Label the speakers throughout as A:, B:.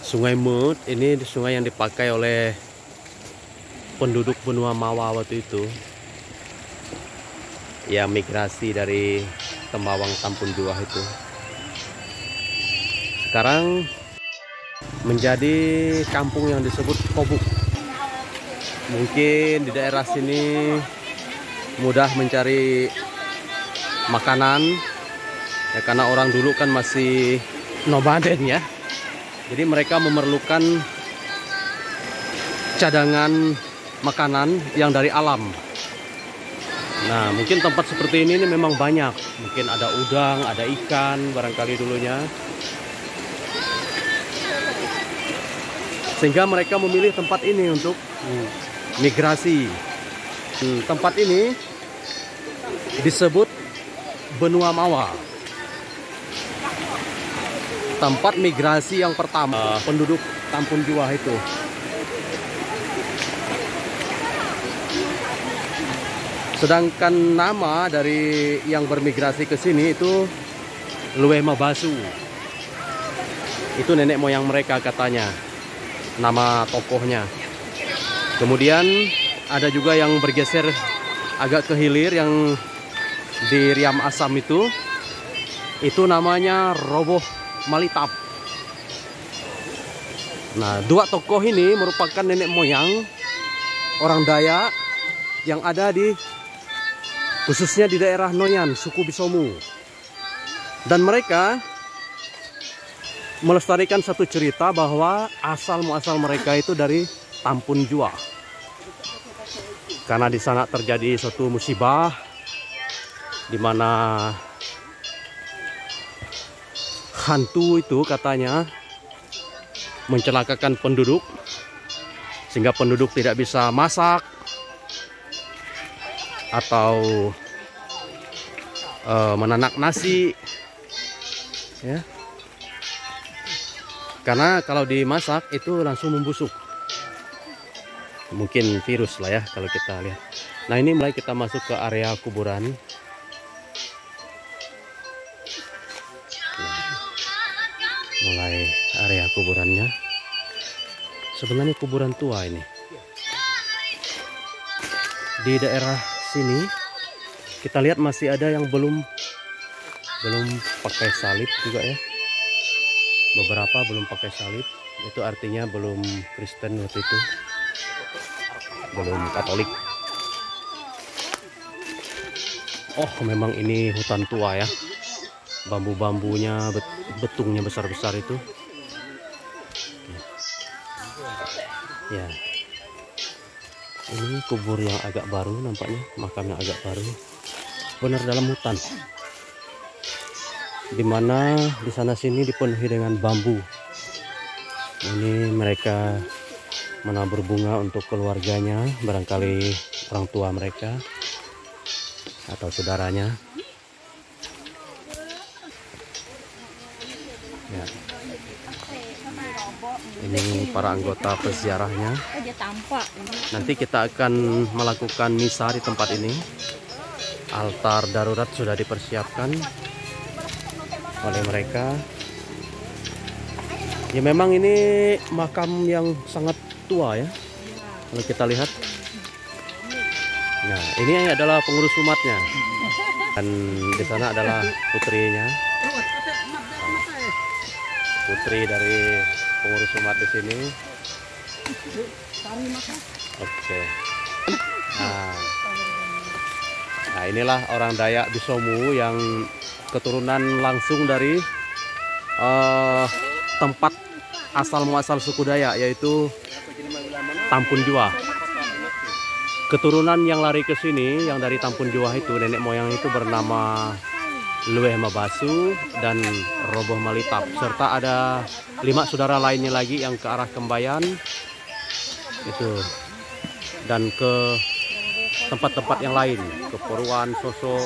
A: Sungai Mut ini sungai yang dipakai oleh penduduk benua Mawa waktu itu, ya migrasi dari Tembawang Tampun Juah itu. Sekarang menjadi kampung yang disebut Kobuk. Mungkin di daerah sini mudah mencari makanan ya, karena orang dulu kan masih nomaden ya. Jadi mereka memerlukan cadangan makanan yang dari alam. Nah, mungkin tempat seperti ini memang banyak. Mungkin ada udang, ada ikan barangkali dulunya. Sehingga mereka memilih tempat ini untuk migrasi. Tempat ini disebut Benua Mawa. Tempat migrasi yang pertama penduduk Tampun Juah itu. Sedangkan nama dari yang bermigrasi ke sini itu Lueh Mabasu. Itu nenek moyang mereka katanya, nama tokohnya. Kemudian ada juga yang bergeser agak ke hilir yang di Riam Asam itu namanya Roboh Malitap. Nah, dua tokoh ini merupakan nenek moyang orang Dayak yang ada di khususnya di daerah Noyan, suku Bisomu. Dan mereka melestarikan satu cerita bahwa asal-muasal mereka itu dari Tampun Juah. Karena di sana terjadi suatu musibah di mana hantu itu katanya mencelakakan penduduk sehingga penduduk tidak bisa masak atau menanak nasi ya, karena kalau dimasak itu langsung membusuk, mungkin virus lah ya kalau kita lihat. Nah, ini mulai kita masuk ke area kuburan. Mulai area kuburannya. Sebenarnya kuburan tua ini. Di daerah sini kita lihat masih ada yang belum pakai salib juga ya. Beberapa belum pakai salib. Itu artinya belum Kristen waktu itu. Belum Katolik. Oh, memang ini hutan tua ya. Bambu-bambunya, betungnya besar-besar itu. Ya. Ini kubur yang agak baru nampaknya, makam yang agak baru. Benar dalam hutan. Dimana di sana sini dipenuhi dengan bambu. Ini mereka menabur bunga untuk keluarganya, barangkali orang tua mereka atau saudaranya. Ya. Ini para anggota peziarahnya. Nanti kita akan melakukan misa di tempat ini. Altar darurat sudah dipersiapkan oleh mereka. Ya, memang ini makam yang sangat tua ya. Kalau kita lihat. Nah, ini adalah pengurus umatnya. Dan di sana adalah putrinya. Putri dari pengurus umat di sini. Oke. Nah, inilah orang Dayak Bisomu yang keturunan langsung dari tempat asal muasal suku Dayak, yaitu Tampun Juah. Keturunan yang lari ke sini yang dari Tampun Juah itu, nenek moyang itu bernama Lueh Mabasu dan Roboh Malitap, serta ada 5 saudara lainnya lagi yang ke arah Kembayan itu, dan ke tempat-tempat yang lain, ke Poruan, Soso.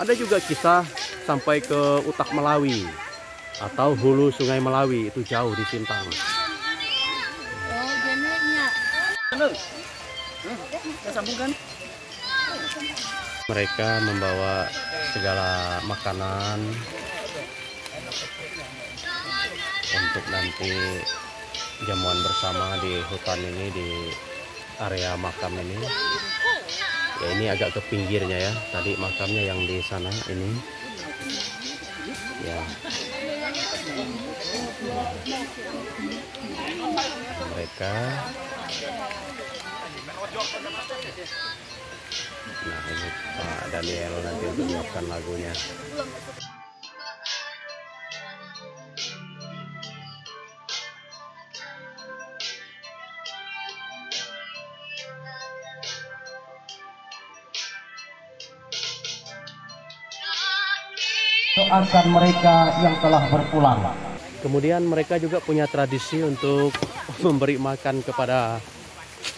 A: Ada juga kisah sampai ke Utak Melawi atau hulu Sungai Melawi, itu jauh di Sintang. Mereka membawa segala makanan untuk nanti jamuan bersama di hutan ini, di area makam ini. Ya, ini agak ke pinggirnya ya. Tadi makamnya yang di sana ini. Ya. Mereka. Nah, ini Pak Daniel nanti untuk menyiapkan lagunya.
B: Doakan mereka yang telah berpulang.
A: Kemudian mereka juga punya tradisi untuk memberi makan kepada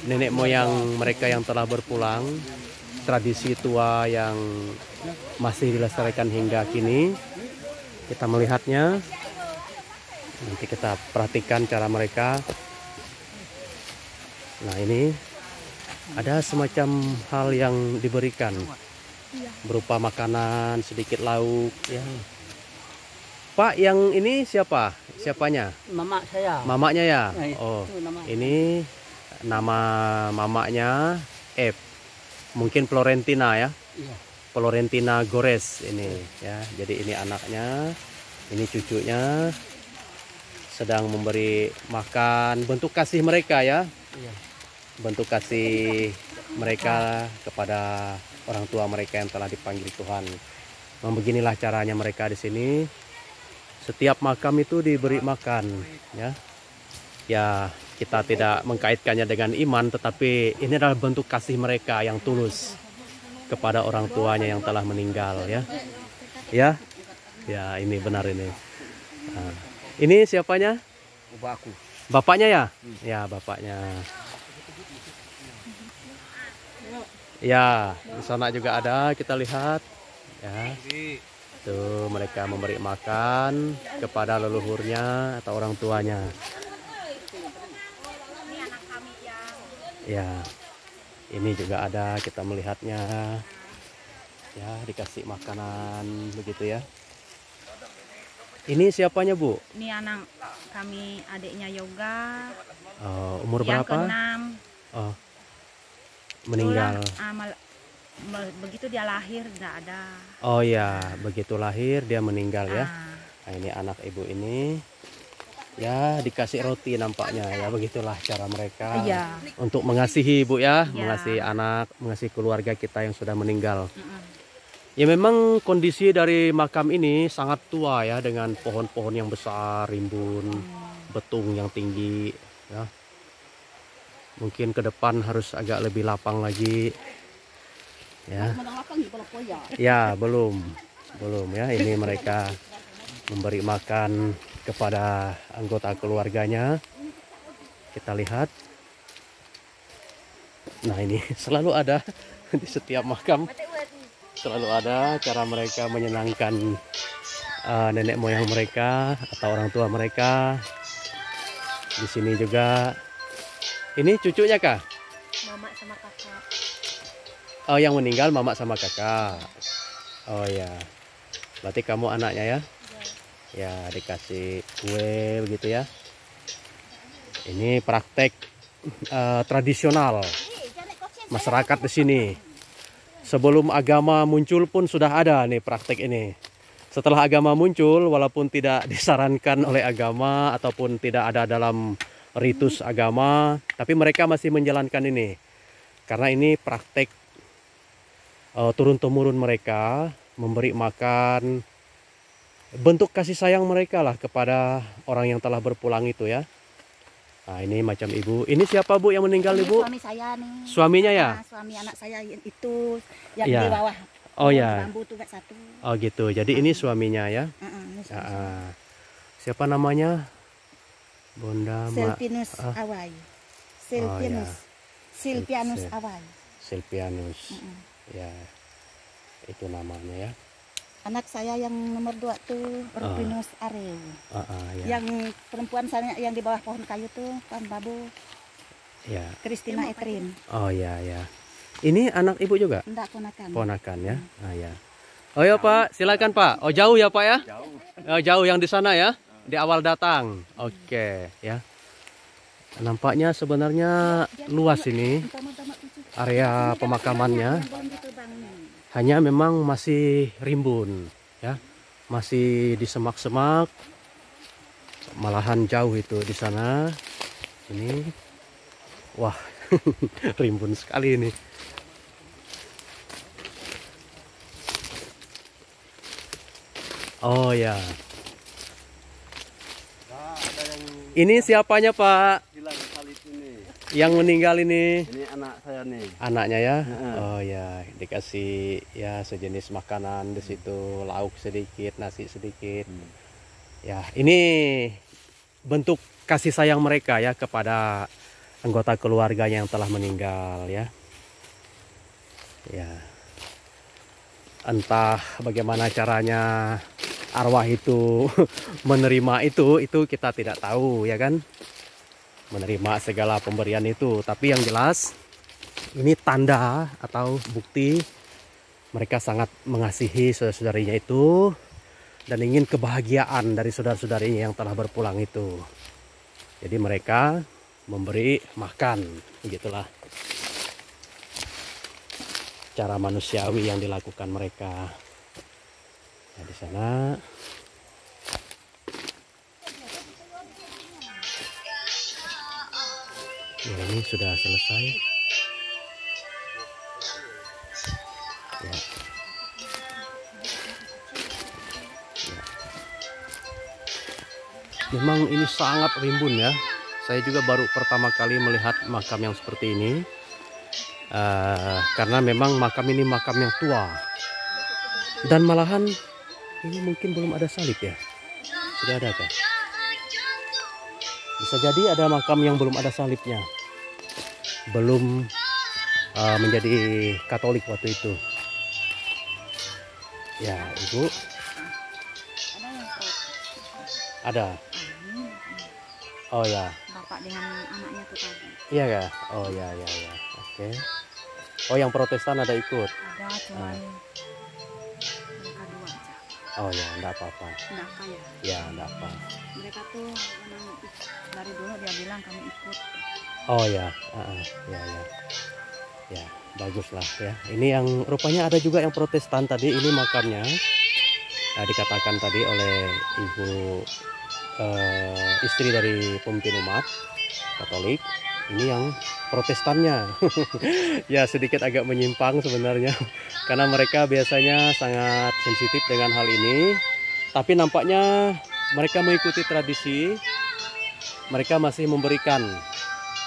A: nenek moyang mereka yang telah berpulang. Tradisi tua yang masih dilestarikan hingga kini. Kita melihatnya. Nanti kita perhatikan cara mereka. Nah, ini ada semacam hal yang diberikan berupa makanan, sedikit lauk ya. Pak, yang ini siapa? Siapanya?
B: Mama saya.
A: Mamanya ya?
B: Nah,
A: Oh,
B: nama.
A: ini nama mamanya mungkin Florentina ya.
B: Iya.
A: Florentina Gores ini ya. Jadi ini anaknya, ini cucunya sedang memberi makan, bentuk kasih mereka ya.
B: Iya.
A: Bentuk kasih mereka kepada orang tua mereka yang telah dipanggil Tuhan. Memang beginilah caranya mereka di sini. Setiap makam itu diberi makan, ya. Ya, kita tidak mengkaitkannya dengan iman, tetapi ini adalah bentuk kasih mereka yang tulus kepada orang tuanya yang telah meninggal, ya. Ya, ya ini benar ini. Nah, ini siapanya?
B: Bapakku.
A: Bapaknya ya? Ya, bapaknya. Ya, di sana juga ada, kita lihat ya. Tuh, mereka memberi makan kepada leluhurnya atau orang tuanya. Ya, ini juga ada, kita melihatnya. Ya, dikasih makanan begitu ya. Ini siapanya, Bu?
C: Ini anak kami, adiknya Yoga.
A: Umur
C: yang
A: berapa?
C: ke-6.
A: Oh, meninggal.
C: Begitu dia lahir tidak ada.
A: Oh ya, begitu lahir dia meninggal ya.
C: Ah.
A: Nah, ini anak ibu ini. Ya, dikasih roti nampaknya ya. Begitulah cara mereka
C: Iya.
A: untuk mengasihi ibu ya,
C: Iya.
A: mengasihi anak, mengasihi keluarga kita yang sudah meninggal.
C: Mm-mm.
A: Ya, memang kondisi dari makam ini sangat tua ya, dengan pohon-pohon yang besar, rimbun, betung yang tinggi ya. Mungkin ke depan harus agak lebih lapang lagi. Ya. Ya, belum ya. Ini mereka memberi makan kepada anggota keluarganya. Kita lihat. Nah, ini selalu ada di setiap makam. Selalu ada cara mereka menyenangkan nenek moyang mereka atau orang tua mereka. Di sini juga. Ini cucunya kah?
C: Mama sama kakak.
A: Oh, yang meninggal mama sama kakak. Oh ya. Berarti kamu anaknya ya? Ya, dikasih kue begitu ya. Ini praktek tradisional masyarakat di sini. Sebelum agama muncul pun sudah ada nih praktek ini. Setelah agama muncul, walaupun tidak disarankan oleh agama ataupun tidak ada dalam ritus agama, tapi mereka masih menjalankan ini. Karena ini praktek turun-temurun mereka, memberi makan, bentuk kasih sayang mereka lah kepada orang yang telah berpulang itu ya. Nah, ini macam ibu. Ini siapa, Bu, yang meninggal, Ibu?
C: Suami saya nih.
A: Suaminya ya?
C: Nah, suami anak saya itu yang
A: Ya.
C: di bawah.
A: Oh ya.
C: Bambu tuh satu.
A: Oh gitu. Jadi ini suaminya ya.
C: Ini suami saya.
A: Siapa namanya? Bunda
C: Silpianus Awai. Silpianus. Silpianus
A: Sil-
C: Awai.
A: Silpianus. Ya. Itu namanya ya.
C: Anak saya yang nomor 2 tuh Rupinus Areu.
A: Ya.
C: Yang perempuan saya yang di bawah pohon kayu tuh Pan Babu.
A: Ya.
C: Kristina Ekrin.
A: Oh ya ya. Ini anak ibu juga?
C: Enggak ponakan.
A: Ponakan ya. Ah ya. Oh ya Pak, silakan Pak. Oh jauh ya Pak ya? Jauh. Oh, jauh yang di sana ya? Di awal datang. Oke, ya. Nampaknya sebenarnya luas ini area pemakamannya. Hanya memang masih rimbun, ya. Masih di semak-semak. Malahan jauh itu di sana. Ini. Wah, rimbun sekali ini. Oh ya. Ini siapanya, Pak? Yang meninggal ini?
B: Ini anak saya nih.
A: Anaknya ya? Oh ya, dikasih ya sejenis makanan di situ, lauk sedikit, nasi sedikit. Ya, ini bentuk kasih sayang mereka ya kepada anggota keluarganya yang telah meninggal ya. Ya. Entah bagaimana caranya arwah itu menerima itu kita tidak tahu ya kan. Menerima segala pemberian itu, tapi yang jelas ini tanda atau bukti mereka sangat mengasihi saudara-saudarinya itu dan ingin kebahagiaan dari saudara-saudarinya yang telah berpulang itu. Jadi mereka memberi makan, begitulah cara manusiawi yang dilakukan mereka. Nah, di sana ya, ini sudah selesai. Ya. Ya. Memang ini sangat rimbun ya. Saya juga baru pertama kali melihat makam yang seperti ini. Karena memang makam ini makam yang tua. Dan malahan ini mungkin belum ada salib ya. Sudah ada kan? Bisa jadi ada makam yang belum ada salibnya. Belum menjadi Katolik waktu itu. Ya, Ibu. Ada. Oh ya.
C: Bapak dengan anaknya tuh tadi.
A: Iya kah? Oh ya ya ya. Oke. Oh, yang Protestan ada ikut.
C: Ada cuman mereka dua aja.
A: Oh ya, enggak apa-apa.
C: Enggak apa ya.
A: Ya, enggak apa.
C: Mereka tuh memang dari dulu dia bilang kami ikut.
A: Oh ya, ya ya. Ya, baguslah ya. Ini yang rupanya ada juga yang Protestan tadi, ini makamnya. Nah, dikatakan tadi oleh Ibu istri dari pemimpin umat Katolik, ini yang Protestannya. Ya, sedikit agak menyimpang sebenarnya karena mereka biasanya sangat sensitif dengan hal ini, tapi nampaknya mereka mengikuti tradisi. Mereka masih memberikan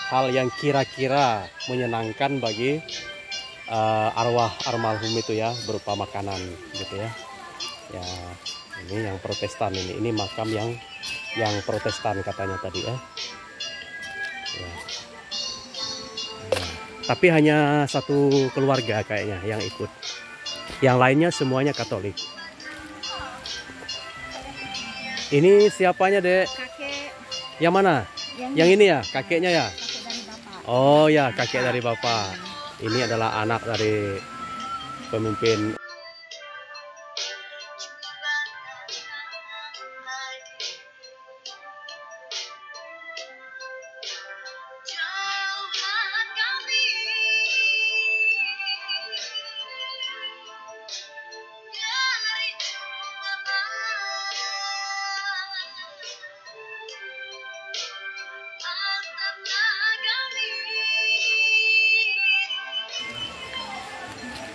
A: hal yang kira-kira menyenangkan bagi arwah almarhum itu ya, berupa makanan gitu ya. Ya, ini yang Protestan ini makam yang Protestan katanya tadi ya. Ya. Nah, tapi hanya satu keluarga kayaknya yang ikut. Yang lainnya semuanya Katolik. Ini siapanya, Dek?
C: Kakek.
A: Yang mana? Yang ini ya, kakeknya ya?
C: Kakek dari bapak.
A: Oh ya, kakek dari bapak. Ini adalah anak dari pemimpin.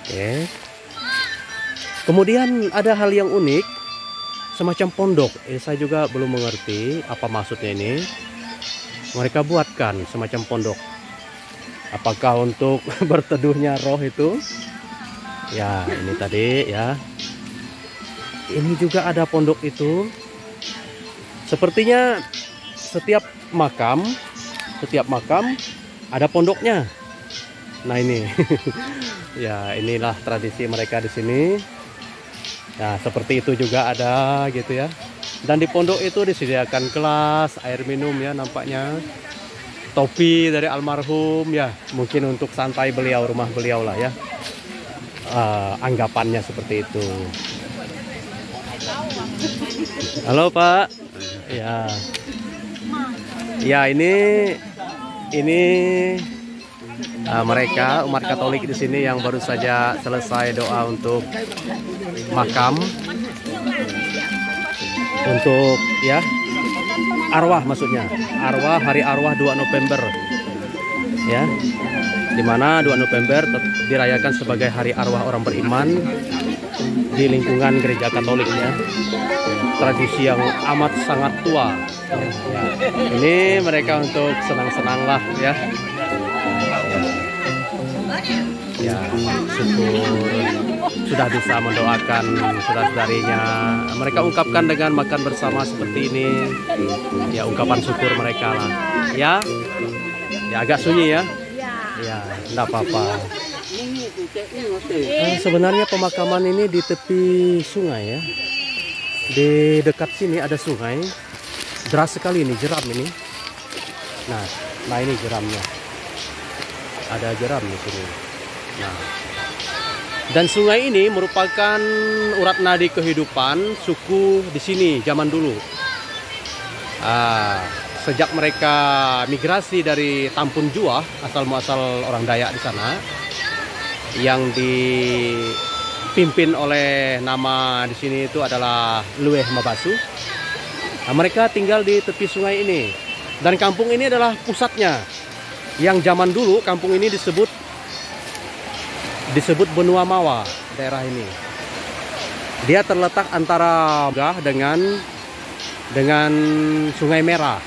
A: Oke. Kemudian ada hal yang unik, semacam pondok. Saya juga belum mengerti apa maksudnya ini. Mereka buatkan semacam pondok. Apakah untuk berteduhnya roh itu? Ya, ini tadi ya. Ini juga ada pondok itu. Sepertinya setiap makam ada pondoknya. Nah, ini. Ya, inilah tradisi mereka di sini. Nah, seperti itu juga ada gitu ya. Dan di pondok itu disediakan kelas, air minum ya nampaknya. Topi dari almarhum ya, mungkin untuk santai beliau, rumah beliau lah ya. Anggapannya seperti itu. Halo, Pak. Ya. Ya, ini mereka umat Katolik di sini yang baru saja selesai doa untuk makam, untuk ya arwah, maksudnya arwah, hari arwah 2 November ya, dimana 2 November dirayakan sebagai hari arwah orang beriman di lingkungan gereja Katolik ya, tradisi yang amat sangat tua ya. Ini mereka untuk senang-senang lah ya. Ya, syukur sudah bisa mendoakan saudara-saudarinya. Mereka ungkapkan dengan makan bersama seperti ini. Ya, ungkapan syukur mereka lah. Ya, ya agak sunyi ya. Ya, enggak apa-apa. Sebenarnya pemakaman ini di tepi sungai ya. Di dekat sini ada sungai. Deras sekali ini, jeram ini. Nah ini jeramnya. Ada jeram di sini. Nah, dan sungai ini merupakan urat nadi kehidupan suku di sini zaman dulu. Sejak mereka migrasi dari Tampun Juah, asal muasal orang Dayak di sana, yang dipimpin oleh nama di sini itu adalah Lueh Mabasu. Nah, mereka tinggal di tepi sungai ini, dan kampung ini adalah pusatnya. Yang zaman dulu kampung ini disebut Benua Mawa, daerah ini. Dia terletak antara dengan Sungai Merah.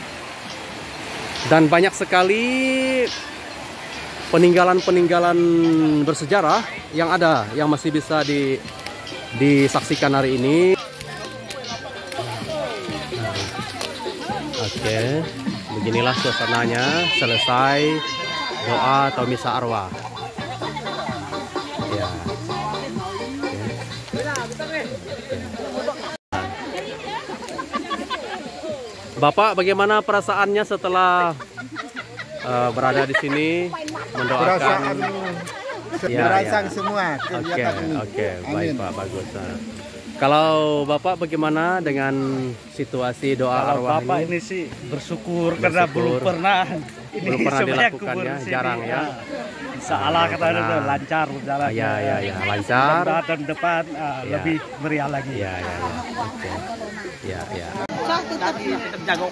A: Dan banyak sekali peninggalan-peninggalan bersejarah yang ada, yang masih bisa disaksikan hari ini. Oke, beginilah suasananya selesai doa atau misa arwah. Ya. Bapak, bagaimana perasaannya setelah berada di sini mendoakan?
D: Dirasakan semua.
A: Oke, baik Pak, bagus. Kalau Bapak bagaimana dengan situasi doa arwah
D: Bapak
A: ini?
D: ini sih bersyukur karena belum pernah
A: dilakukannya, jarang ya.
D: Salah katanya lancar berjalan.
A: Ya, lancar.
D: Dan depan lebih meriah lagi.
A: Ya. Oke. Ya.
D: Tetap jago.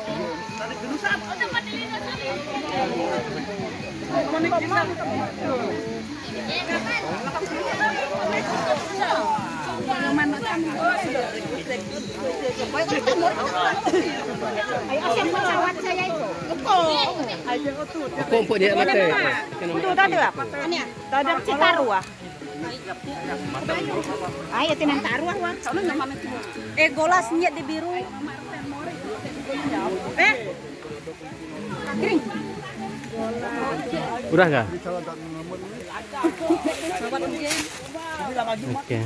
A: Kumpul dia mati.
C: Itu tadi apa? Tadi Citaru ah. Ayo tinan taruh ah. Golas nyet di biru. Kering.
A: Udah kah? Oke.